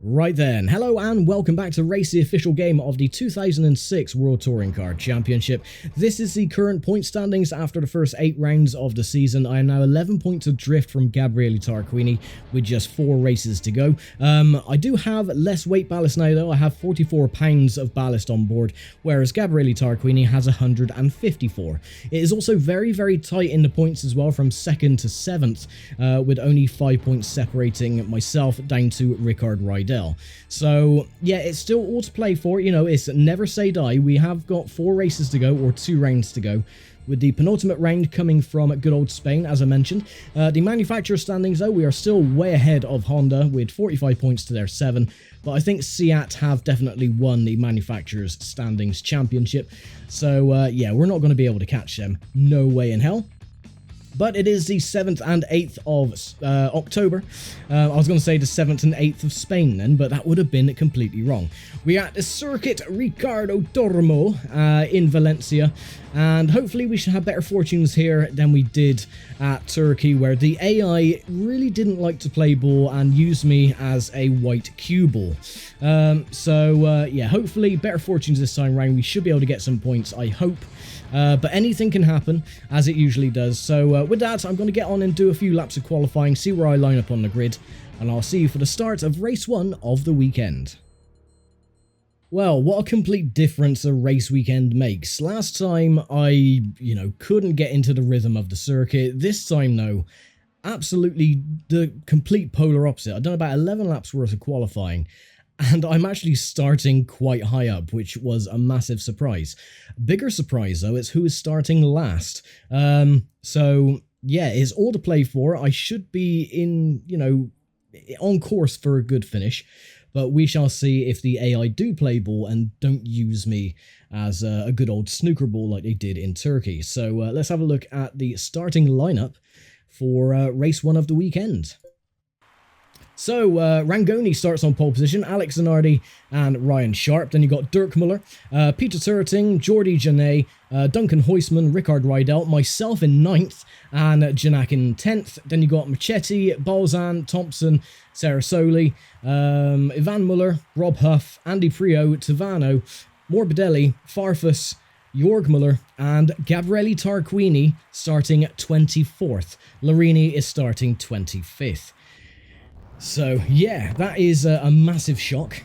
Right then, hello and welcome back to Race, the official game of the 2006 World Touring Car Championship. This is the current point standings after the first 8 rounds of the season. I am now 11 points adrift from Gabriele Tarquini with just 4 races to go. I do have less weight ballast now though. I have 44 pounds of ballast on board, whereas Gabriele Tarquini has 154. It is also very tight in the points as well, from 2nd to 7th, with only 5 points separating myself down to Ricardo Tormo. So yeah, it's still all to play for. You know, it's never say die. We have got 4 races to go, or 2 rounds to go, with the penultimate round coming from good old Spain, as I mentioned. The manufacturer standings though, we are still way ahead of Honda with 45 points to their 7, but I think Seat have definitely won the manufacturer's standings championship. So yeah, we're not going to be able to catch them. No way in hell. But it is the 7th and 8th of October. I was going to say the 7th and 8th of Spain then, but that would have been completely wrong. We are at the Circuit Ricardo Tormo in Valencia, and hopefully we should have better fortunes here than we did at Turkey, where the AI really didn't like to play ball and use me as a white cue ball. Yeah, hopefully better fortunes this time round. We should be able to get some points, I hope. But anything can happen, as it usually does. So with that, I'm going to get on and do a few laps of qualifying, see where I line up on the grid, and I'll see you for the start of race 1 of the weekend. Well, what a complete difference a race weekend makes. Last time I, couldn't get into the rhythm of the circuit. This time, though, absolutely the complete polar opposite. I've done about 11 laps worth of qualifying, and I'm actually starting quite high up, which was a massive surprise. Bigger surprise, though, is who is starting last. So, yeah, it's all to play for. I should be on course for a good finish, but we shall see if the AI do play ball and don't use me as a good old snooker ball like they did in Turkey. So, let's have a look at the starting lineup for race 1 of the weekend. So, Rangoni starts on pole position, Alex Zanardi and Ryan Sharp. Then you got Dirk Muller, Peter Turting, Jordi Janet, Duncan Huisman, Rickard Rydell, myself in 9th, and Janak in 10th. Then you got Machetti, Balzan, Thompson, Sarasoli, Ivan Muller, Rob Huff, Andy Prio, Tavano, Morbidelli, Farfus, Jorg Muller, and Gabriele Tarquini starting 24th. Larini is starting 25th. So, yeah, that is a massive shock.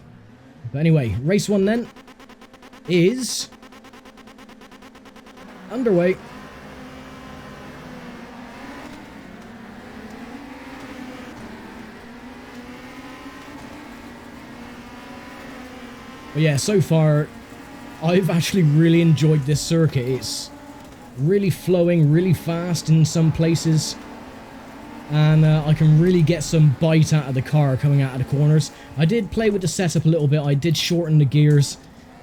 But anyway, race 1 then is underway. But yeah, so far, I've actually really enjoyed this circuit. It's really flowing, really fast in some places. And I can really get some bite out of the car coming out of the corners. I did play with the setup a little bit. I did shorten the gears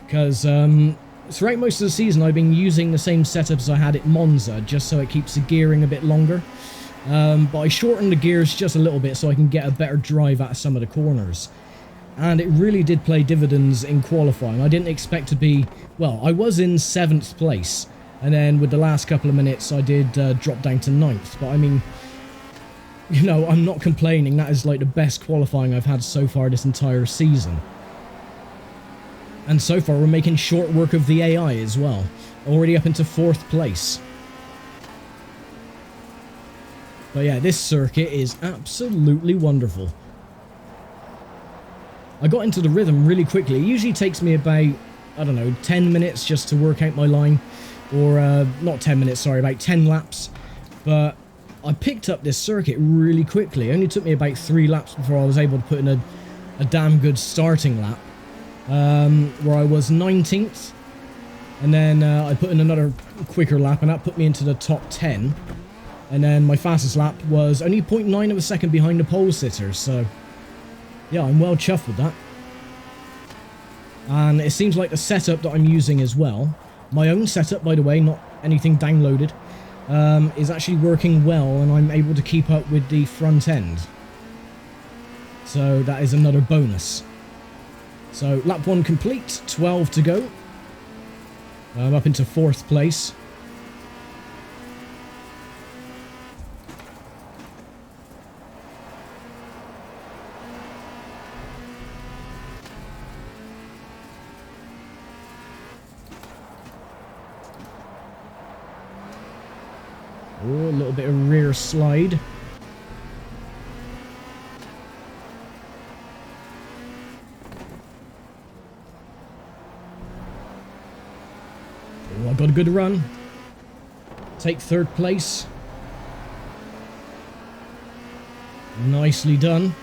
because throughout most of the season I've been using the same setup as I had at Monza, just so it keeps the gearing a bit longer. But I shortened the gears just a little bit so I can get a better drive out of some of the corners. And it really did play dividends in qualifying. I didn't expect to be... Well, I was in 7th place. And then with the last couple of minutes I did drop down to 9th. But I mean... I'm not complaining. That is like the best qualifying I've had so far this entire season. And so far we're making short work of the AI as well. Already up into 4th place. But yeah, this circuit is absolutely wonderful. I got into the rhythm really quickly. It usually takes me about, 10 minutes just to work out my line. Or, not 10 minutes, sorry, about 10 laps. But I picked up this circuit really quickly. It only took me about 3 laps before I was able to put in a damn good starting lap. Where I was 19th. And then I put in another quicker lap, and that put me into the top 10. And then my fastest lap was only 0.9 of a second behind the pole sitters. So, yeah, I'm well chuffed with that. And it seems like the setup that I'm using as well, my own setup, by the way, not anything downloaded, is actually working well, and I'm able to keep up with the front end. So that is another bonus. So lap 1 complete, 12 to go. I'm up into 4th place. Oh, a little bit of rear slide. Oh, I got a good run. Take third place. Nicely done.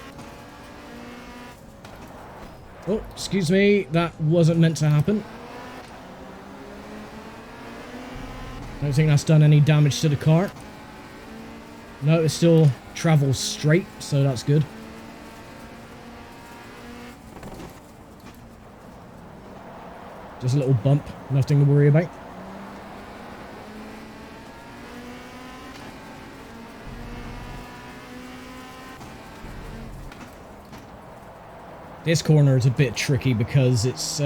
Oh, excuse me. That wasn't meant to happen. Don't think that's done any damage to the car. No, it still travels straight, so that's good. Just a little bump, nothing to worry about. This corner is a bit tricky because it's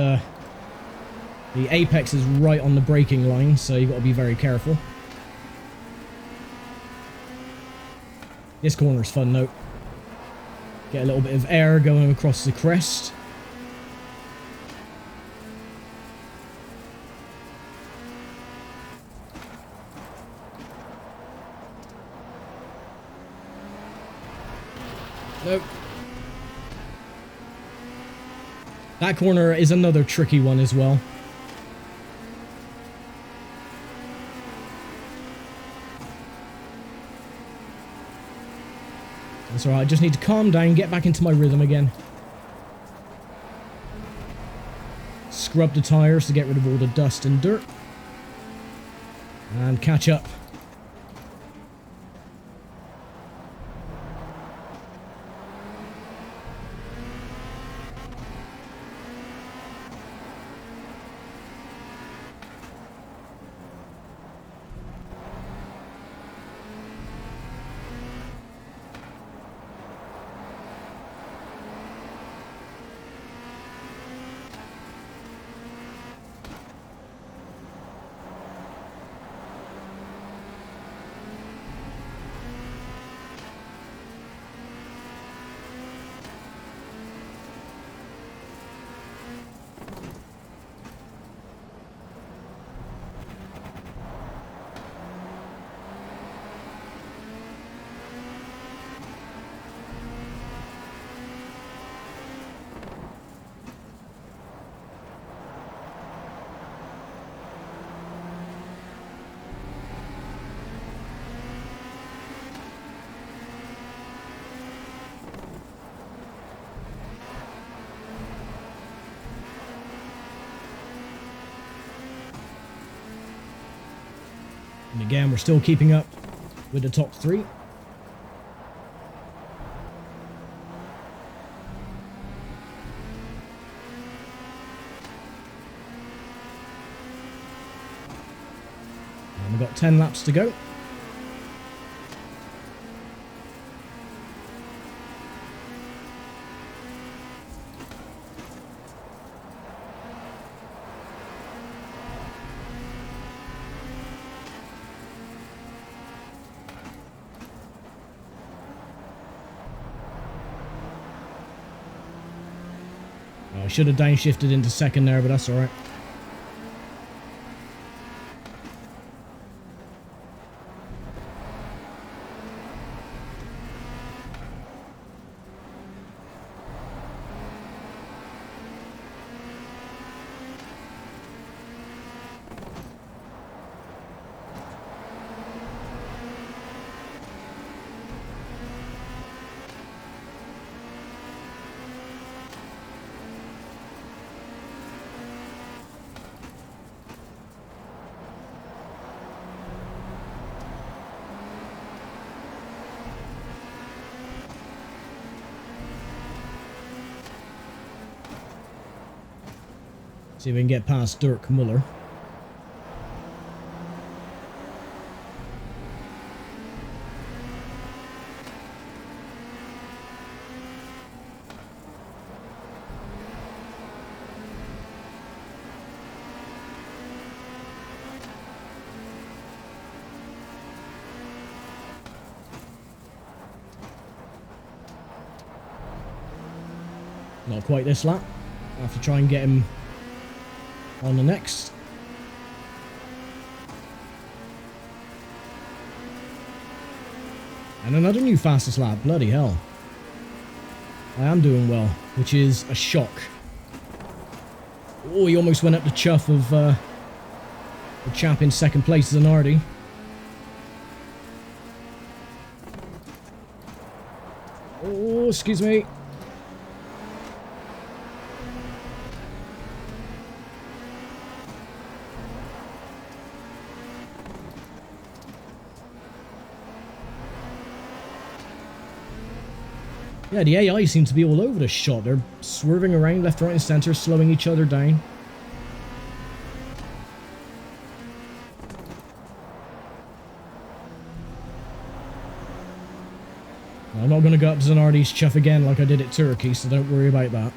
the apex is right on the braking line, so you've got to be very careful. This corner's fun though. Get a little bit of air going across the crest. Nope. That corner is another tricky one as well. That's alright, I just need to calm down, get back into my rhythm again. Scrub the tyres to get rid of all the dust and dirt. And catch up. And again, we're still keeping up with the top three. And we've got 10 laps to go. I should have downshifted into second there, but that's alright. See if we can get past Dirk Muller. Not quite this lap. I'll have to try and get him on the next. And another new fastest lap. Bloody hell. I am doing well, which is a shock. Oh, he almost went up the chuff of the chap in second place, Zanardi. Oh, excuse me. Yeah, the AI seem to be all over the shot. They're swerving around left, right, and center, slowing each other down. I'm not going to go up to Zanardi's chuff again like I did at Turkey, so don't worry about that.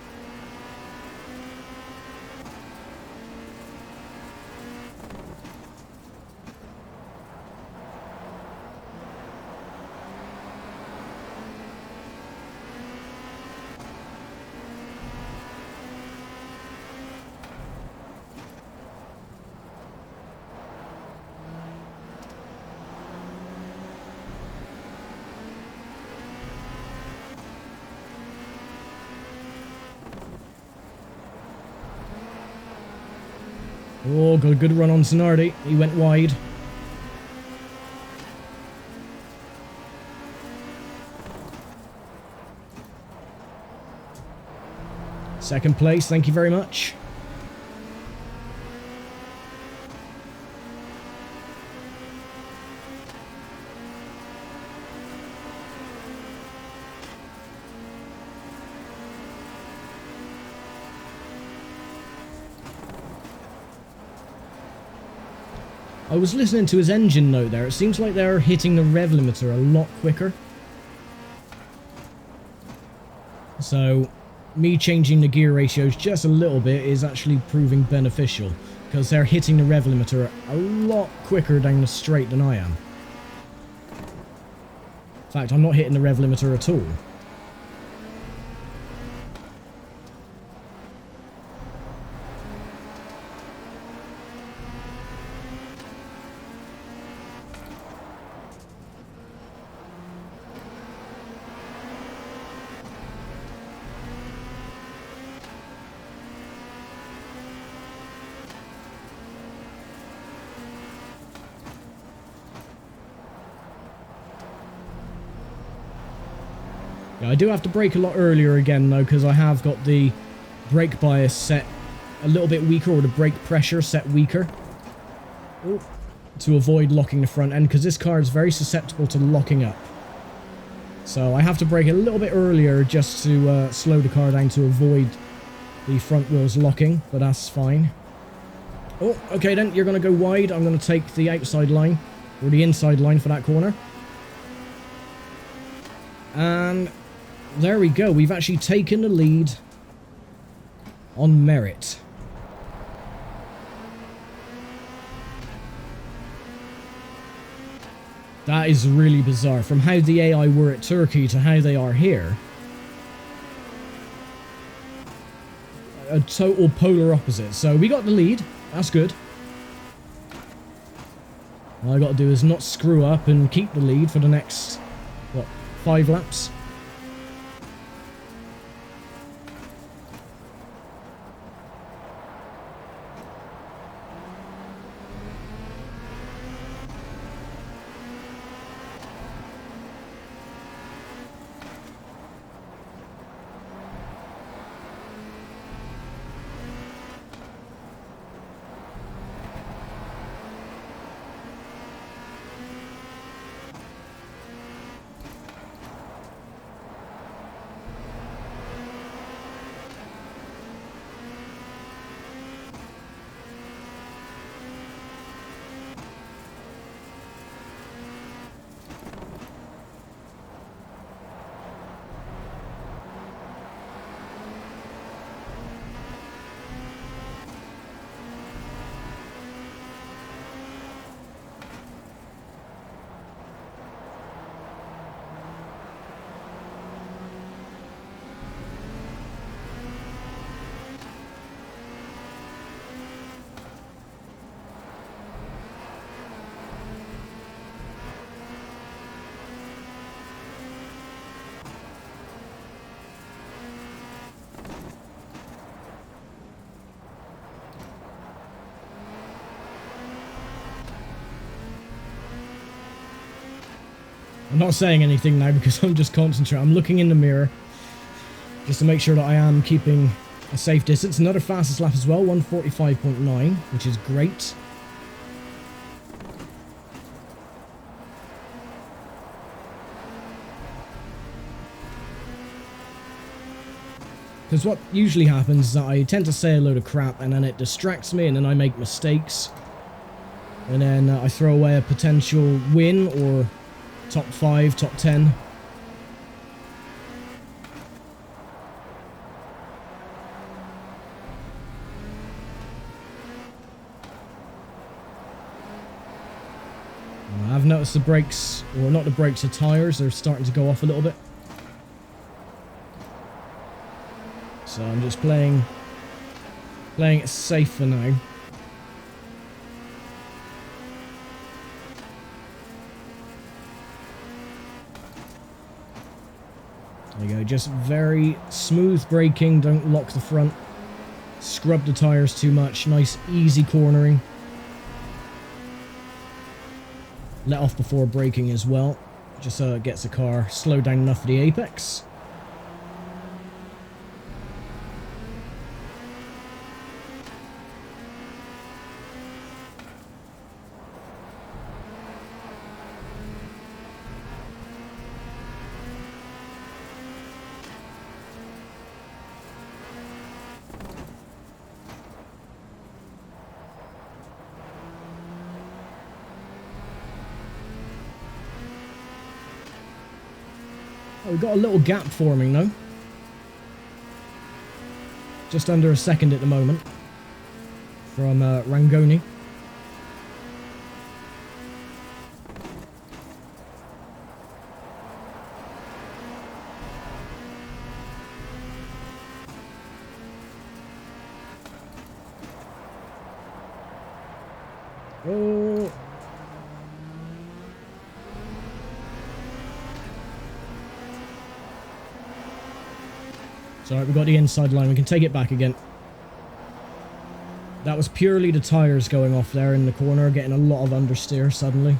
Oh, got a good run on Zanardi. He went wide. Second place, thank you very much. I was listening to his engine note there. It seems like they're hitting the rev limiter a lot quicker. So, me changing the gear ratios just a little bit is actually proving beneficial, because they're hitting the rev limiter a lot quicker down the straight than I am. In fact, I'm not hitting the rev limiter at all. Yeah, I do have to brake a lot earlier again though, because I have got the brake bias set a little bit weaker, or the brake pressure set weaker. Ooh. To avoid locking the front end, because this car is very susceptible to locking up. So I have to brake a little bit earlier just to slow the car down to avoid the front wheels locking, but that's fine. Oh, okay then, you're going to go wide. I'm going to take the outside line, or the inside line for that corner. And there we go. We've actually taken the lead on merit. That is really bizarre. From how the AI were at Turkey to how they are here. A total polar opposite. So we got the lead. That's good. All I got to do is not screw up and keep the lead for the next, what, 5 laps? I'm not saying anything now because I'm just concentrating. I'm looking in the mirror just to make sure that I am keeping a safe distance. Another fastest lap as well, 1:45.9, which is great. Because what usually happens is that I tend to say a load of crap and then it distracts me and then I make mistakes. And then I throw away a potential win or top 5, top 10. I've noticed the brakes, or not the brakes, the tyres are starting to go off a little bit. So I'm just playing it safe for now. There you go, just very smooth braking, don't lock the front, scrub the tyres too much, nice easy cornering. Let off before braking as well, just so it gets the car slowed down enough for the apex. Oh, we've got a little gap forming though. Just under a second at the moment from Rangoni. Oh. It's alright, we've got the inside line, we can take it back again. That was purely the tyres going off there in the corner, getting a lot of understeer suddenly.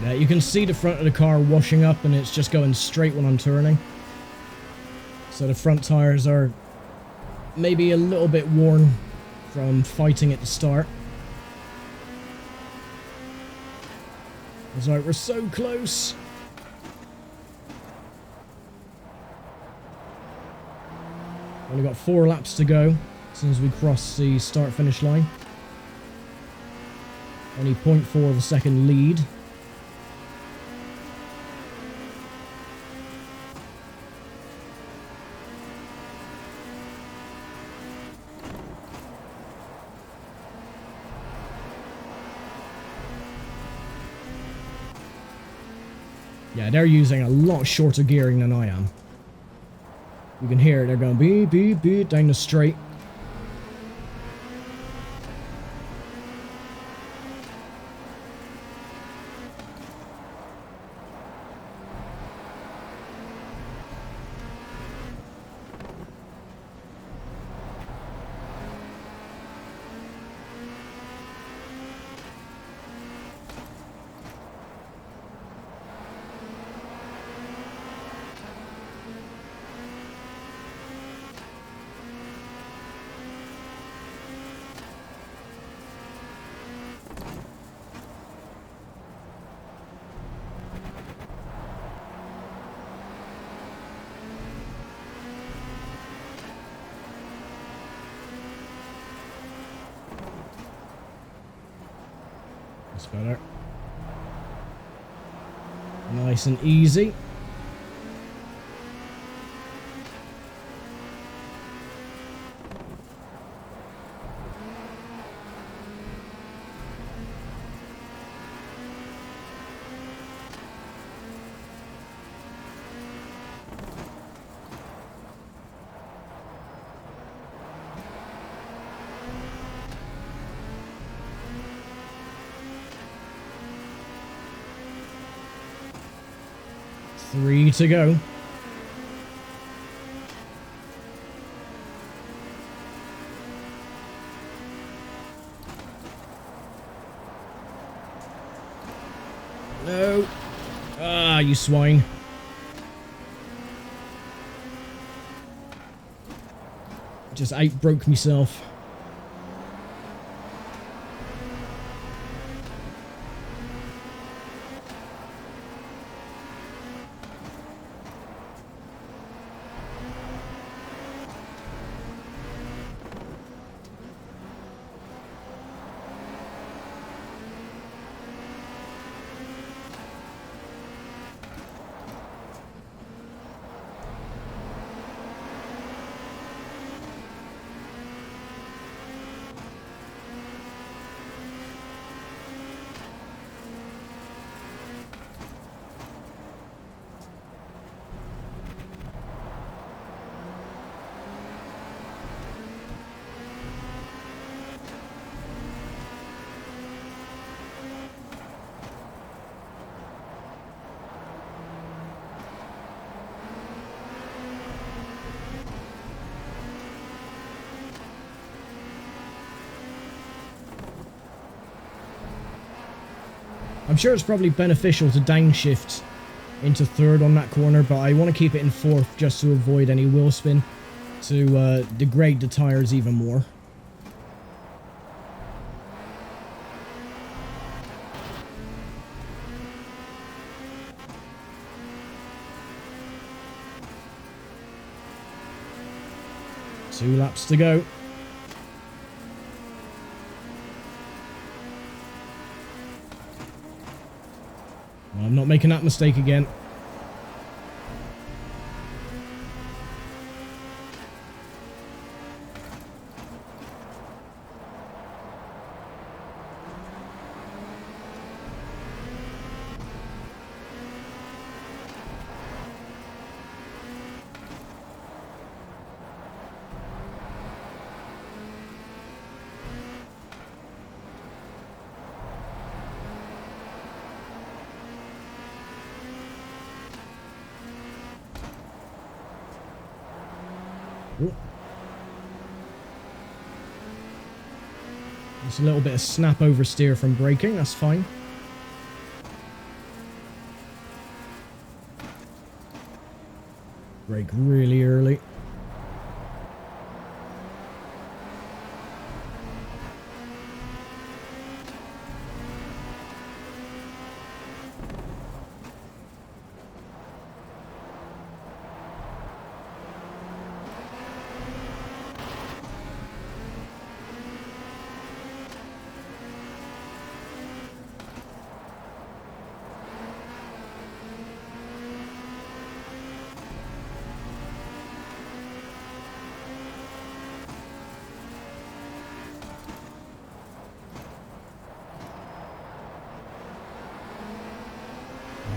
Yeah, you can see the front of the car washing up and it's just going straight when I'm turning. So the front tyres are maybe a little bit worn from fighting at the start. It's like we're so close. Only got 4 laps to go as soon as we cross the start-finish line. Only 0.4 of a second lead. Yeah, they're using a lot shorter gearing than I am. You can hear it, they're going beep, beep, beep down the straight. That's better. Nice and easy. 3 to go. No. Ah, you swine. Just out-broke myself. I'm sure it's probably beneficial to downshift into third on that corner, but I want to keep it in fourth just to avoid any wheel spin to degrade the tires even more. Two laps to go. I'm not making that mistake again. Just a little bit of snap oversteer from braking, that's fine. Brake really early.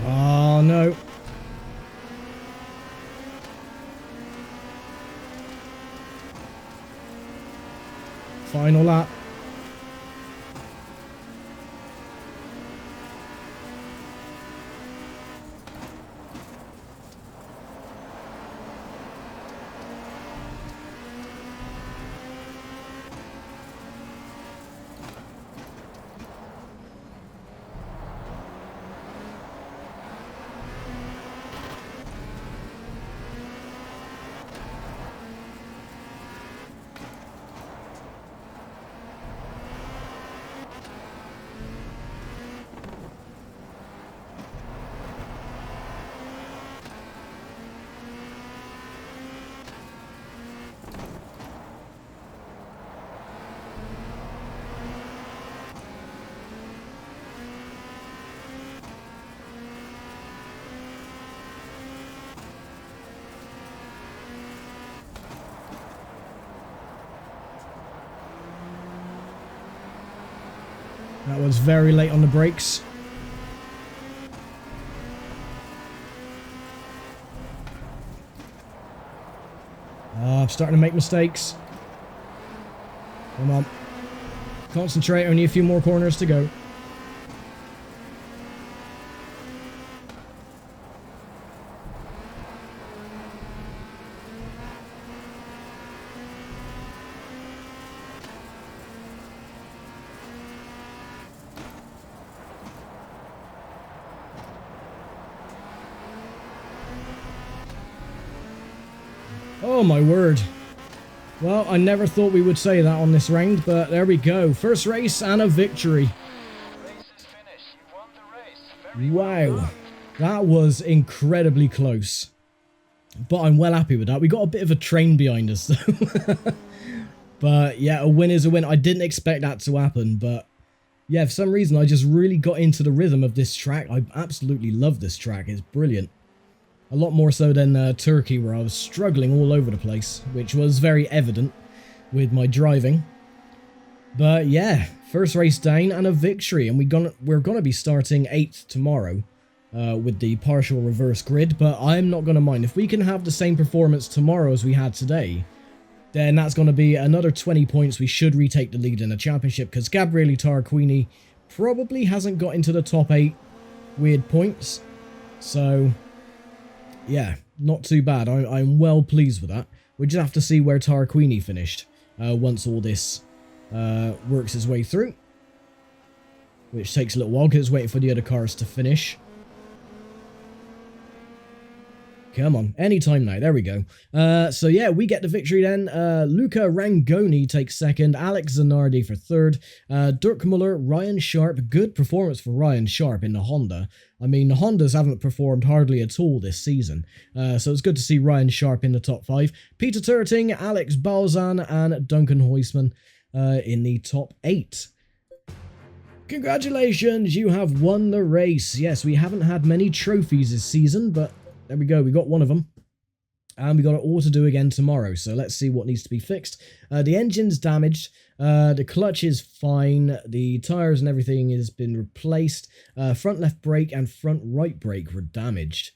Oh no. Final lap. That was very late on the brakes. I'm starting to make mistakes. Come on. Concentrate, only a few more corners to go. Oh my word. Well, I never thought we would say that on this round, but there we go. First race and a victory. Wow. That was incredibly close. But I'm well happy with that. We got a bit of a train behind us, though. But yeah, a win is a win. I didn't expect that to happen, but yeah, for some reason, I just really got into the rhythm of this track. I absolutely love this track. It's brilliant. A lot more so than Turkey, where I was struggling all over the place, which was very evident with my driving. But yeah, first race down and a victory, and we're gonna be starting 8th tomorrow with the partial reverse grid, but I'm not gonna mind. If we can have the same performance tomorrow as we had today, then that's going to be another 20 points. We should retake the lead in the championship, because Gabriele Tarquini probably hasn't got into the top 8 weird points. So, yeah, not too bad. I'm well pleased with that. We just have to see where Tarquini finished once all this works its way through. Which takes a little while, because it's waiting for the other cars to finish. Come on, anytime now. There we go. So yeah, we get the victory then. Luca Rangoni takes second. Alex Zanardi for third. Dirk Muller, Ryan Sharp. Good performance for Ryan Sharp in the Honda. I mean, the Hondas haven't performed hardly at all this season. So it's good to see Ryan Sharp in the top 5. Peter Turting, Alex Balzan, and Duncan Huisman in the top 8. Congratulations, you have won the race. Yes, we haven't had many trophies this season, but there we go, we got one of them. And we got it all to do again tomorrow, so let's see what needs to be fixed. The engine's damaged, the clutch is fine, the tyres and everything has been replaced, front left brake and front right brake were damaged.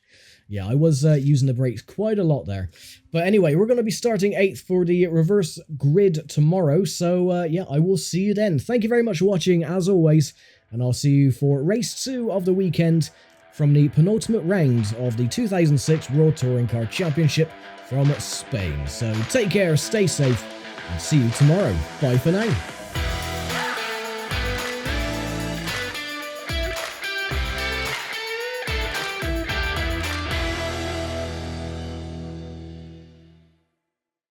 Yeah, I was using the brakes quite a lot there. But anyway, we're going to be starting 8th for the reverse grid tomorrow, so yeah, I will see you then. Thank you very much for watching, as always, and I'll see you for race 2 of the weekend, from the penultimate round of the 2006 World Touring Car Championship from Spain. So take care, stay safe, and see you tomorrow. Bye for now.